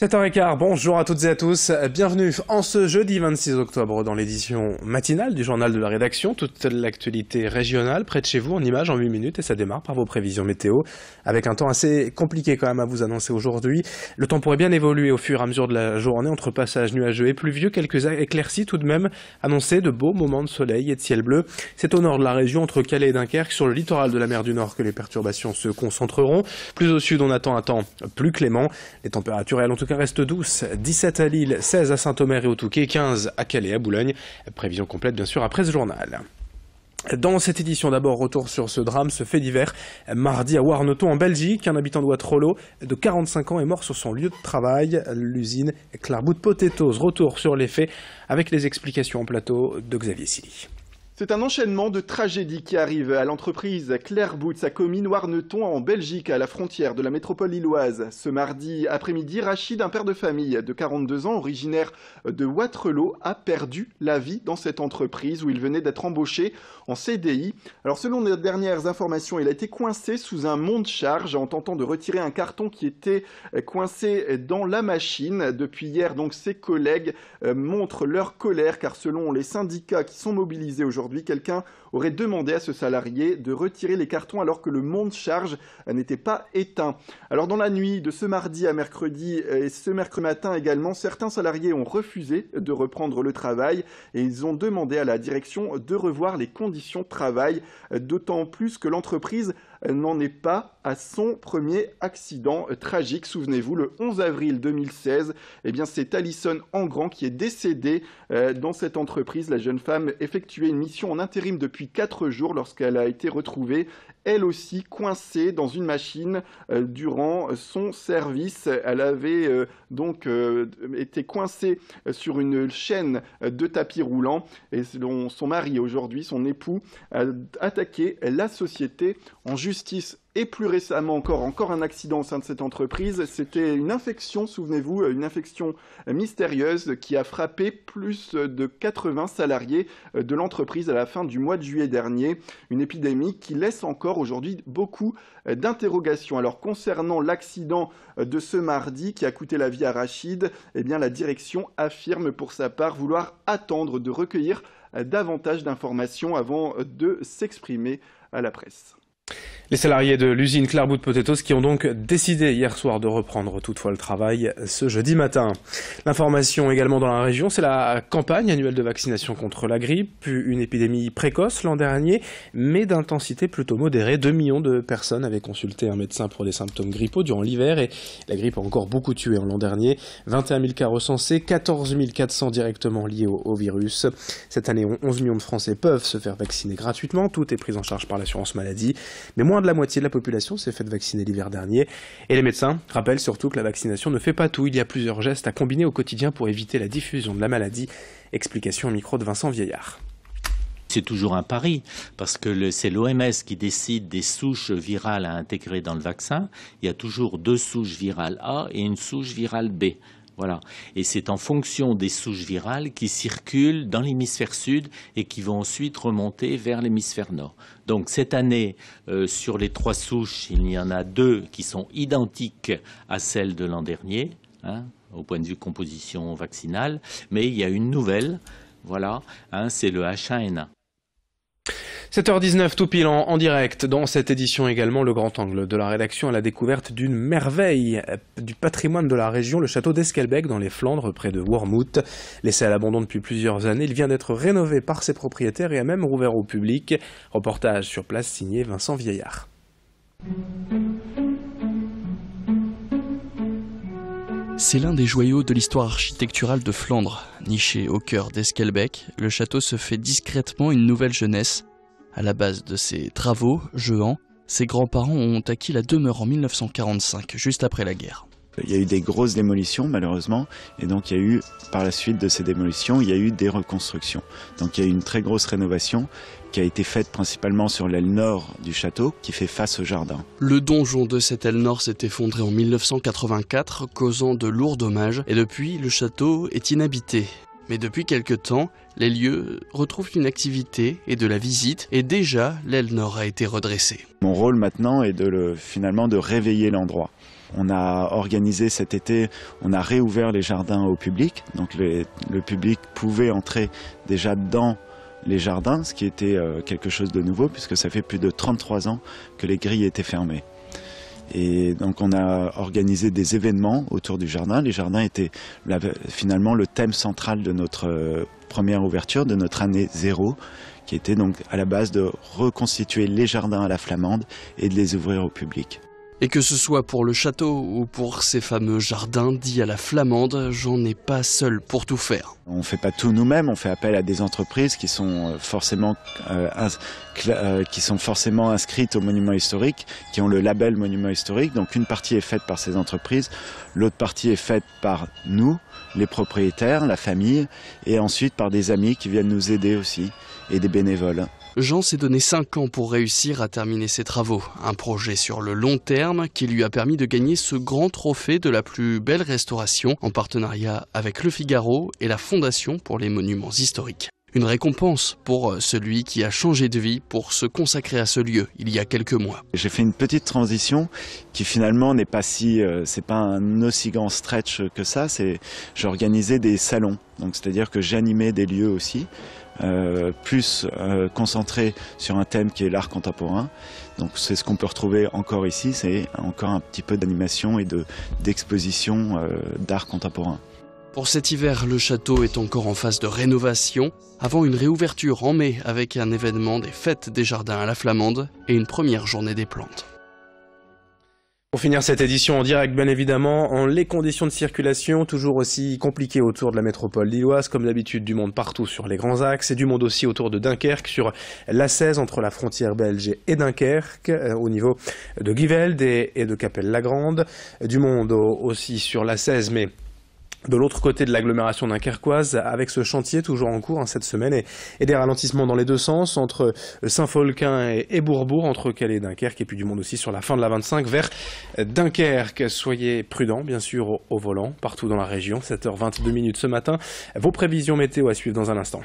7h15, bonjour à toutes et à tous, bienvenue en ce jeudi 26 octobre dans l'édition matinale du journal de la rédaction, toute l'actualité régionale près de chez vous en images en 8 minutes et ça démarre par vos prévisions météo avec un temps assez compliqué quand même à vous annoncer aujourd'hui. Le temps pourrait bien évoluer au fur et à mesure de la journée entre passages nuageux et pluvieux, quelques éclaircies tout de même annoncées, de beaux moments de soleil et de ciel bleu. C'est au nord de la région entre Calais et Dunkerque, sur le littoral de la mer du Nord que les perturbations se concentreront. Plus au sud on attend un temps plus clément, les températures elles en tout cas reste douce, 17 à Lille, 16 à Saint-Omer et au Touquet, 15 à Calais et à Boulogne. Prévision complète bien sûr après ce journal. Dans cette édition d'abord, retour sur ce drame, ce fait divers. Mardi à Warneton en Belgique, un habitant de Waterloo de 45 ans est mort sur son lieu de travail, l'usine Clarebout Potatoes. Retour sur les faits avec les explications en plateau de Xavier Silly. C'est un enchaînement de tragédies qui arrivent à l'entreprise Clarebout, sa commune Warneton en Belgique, à la frontière de la métropole lilloise. Ce mardi après-midi, Rachid, un père de famille de 42 ans, originaire de Waterloo, a perdu la vie dans cette entreprise où il venait d'être embauché en CDI. Alors selon les dernières informations, il a été coincé sous un monte-charge en tentant de retirer un carton qui était coincé dans la machine. Depuis hier, donc, ses collègues montrent leur colère car selon les syndicats qui sont mobilisés aujourd'hui, quelqu'un aurait demandé à ce salarié de retirer les cartons alors que le monte-charge n'était pas éteint. Alors dans la nuit de ce mardi à mercredi et ce mercredi matin également, certains salariés ont refusé de reprendre le travail et ils ont demandé à la direction de revoir les conditions de travail, d'autant plus que l'entreprise n'en est pas à son premier accident tragique. Souvenez-vous, le 11 avril 2016, eh bien, c'est Alison Engrand qui est décédée dans cette entreprise. La jeune femme effectuait une mission en intérim depuis 4 jours lorsqu'elle a été retrouvée, elle aussi coincée dans une machine durant son service. Elle avait donc été coincée sur une chaîne de tapis roulant et selon son mari aujourd'hui, son époux, a attaqué la société en justice. Et plus récemment encore un accident au sein de cette entreprise. C'était une infection, souvenez-vous, une infection mystérieuse qui a frappé plus de 80 salariés de l'entreprise à la fin du mois de juillet dernier. Une épidémie qui laisse encore aujourd'hui beaucoup d'interrogations. Alors concernant l'accident de ce mardi qui a coûté la vie à Rachid, eh bien, la direction affirme pour sa part vouloir attendre de recueillir davantage d'informations avant de s'exprimer à la presse. Les salariés de l'usine Clarebout Potatoes qui ont donc décidé hier soir de reprendre toutefois le travail ce jeudi matin. L'information également dans la région, c'est la campagne annuelle de vaccination contre la grippe, une épidémie précoce l'an dernier, mais d'intensité plutôt modérée. 2 millions de personnes avaient consulté un médecin pour des symptômes grippaux durant l'hiver et la grippe a encore beaucoup tué l'an dernier. 21 000 cas recensés, 14 400 directement liés au virus. Cette année, 11 millions de Français peuvent se faire vacciner gratuitement. Tout est pris en charge par l'assurance maladie. Mais moins de la moitié de la population s'est faite vacciner l'hiver dernier. Et les médecins rappellent surtout que la vaccination ne fait pas tout. Il y a plusieurs gestes à combiner au quotidien pour éviter la diffusion de la maladie. Explication au micro de Vincent Vieillard. C'est toujours un pari, parce que c'est l'OMS qui décide des souches virales à intégrer dans le vaccin. Il y a toujours 2 souches virales A et une souche virale B. Voilà. Et c'est en fonction des souches virales qui circulent dans l'hémisphère sud et qui vont ensuite remonter vers l'hémisphère nord. Donc cette année, sur les 3 souches, il y en a 2 qui sont identiques à celles de l'an dernier, au point de vue composition vaccinale, mais il y a une nouvelle, voilà, c'est le H1N1. 7h19 tout pile en direct. Dans cette édition également, le grand angle de la rédaction à la découverte d'une merveille du patrimoine de la région, le château d'Esquelbecq dans les Flandres, près de Wormhout. Laissé à l'abandon depuis plusieurs années, il vient d'être rénové par ses propriétaires et a même rouvert au public. Reportage sur place signé Vincent Vieillard. C'est l'un des joyaux de l'histoire architecturale de Flandre. Niché au cœur d'Esquelbecq, le château se fait discrètement une nouvelle jeunesse. À la base de ses travaux, Jehan, ses grands-parents ont acquis la demeure en 1945, juste après la guerre. Il y a eu des grosses démolitions malheureusement et donc il y a eu, par la suite de ces démolitions, il y a eu des reconstructions. Donc il y a eu une très grosse rénovation qui a été faite principalement sur l'aile nord du château qui fait face au jardin. Le donjon de cette aile nord s'est effondré en 1984, causant de lourds dommages et depuis le château est inhabité. Mais depuis quelque temps, les lieux retrouvent une activité et de la visite, et déjà l'aile nord a été redressée. Mon rôle maintenant est finalement de réveiller l'endroit. On a organisé cet été, on a réouvert les jardins au public, donc le public pouvait entrer déjà dans les jardins, ce qui était quelque chose de nouveau puisque ça fait plus de 33 ans que les grilles étaient fermées. Et donc on a organisé des événements autour du jardin. Les jardins étaient finalement le thème central de notre première ouverture, de notre année 0, qui était donc à la base de reconstituer les jardins à la flamande et de les ouvrir au public. Et que ce soit pour le château ou pour ces fameux jardins dits à la flamande, j'en ai pas seul pour tout faire. On ne fait pas tout nous-mêmes, on fait appel à des entreprises qui sont forcément inscrites au monument historique, qui ont le label monument historique. Donc une partie est faite par ces entreprises, l'autre partie est faite par nous, les propriétaires, la famille, et ensuite par des amis qui viennent nous aider aussi, et des bénévoles. Jean s'est donné 5 ans pour réussir à terminer ses travaux. Un projet sur le long terme qui lui a permis de gagner ce grand trophée de la plus belle restauration en partenariat avec Le Figaro et la Fondation pour les monuments historiques. Une récompense pour celui qui a changé de vie pour se consacrer à ce lieu il y a quelques mois. J'ai fait une petite transition qui finalement n'est pas c'est pas un aussi grand stretch que ça. J'ai organisé des salons, donc c'est-à-dire que j'animais des lieux aussi. Plus concentré sur un thème qui est l'art contemporain. Donc c'est ce qu'on peut retrouver encore ici, c'est encore un petit peu d'animation et d'exposition d'art contemporain. Pour cet hiver, le château est encore en phase de rénovation, avant une réouverture en mai avec un événement des fêtes des jardins à la flamande et une première journée des plantes. Pour finir cette édition en direct, bien évidemment, les conditions de circulation toujours aussi compliquées autour de la métropole lilloise, comme d'habitude du monde partout sur les grands axes, et du monde aussi autour de Dunkerque, sur l'A16 entre la frontière belge et Dunkerque, au niveau de Givelde et de Cappelle-la-Grande, du monde aussi sur l'A16, mais de l'autre côté de l'agglomération dunkerquoise, avec ce chantier toujours en cours cette semaine et des ralentissements dans les deux sens entre Saint-Folquin et Bourbourg, entre Calais et Dunkerque, et puis du monde aussi sur la fin de la 25 vers Dunkerque. Soyez prudents, bien sûr, au volant, partout dans la région. 7h22 ce matin. Vos prévisions météo à suivre dans un instant.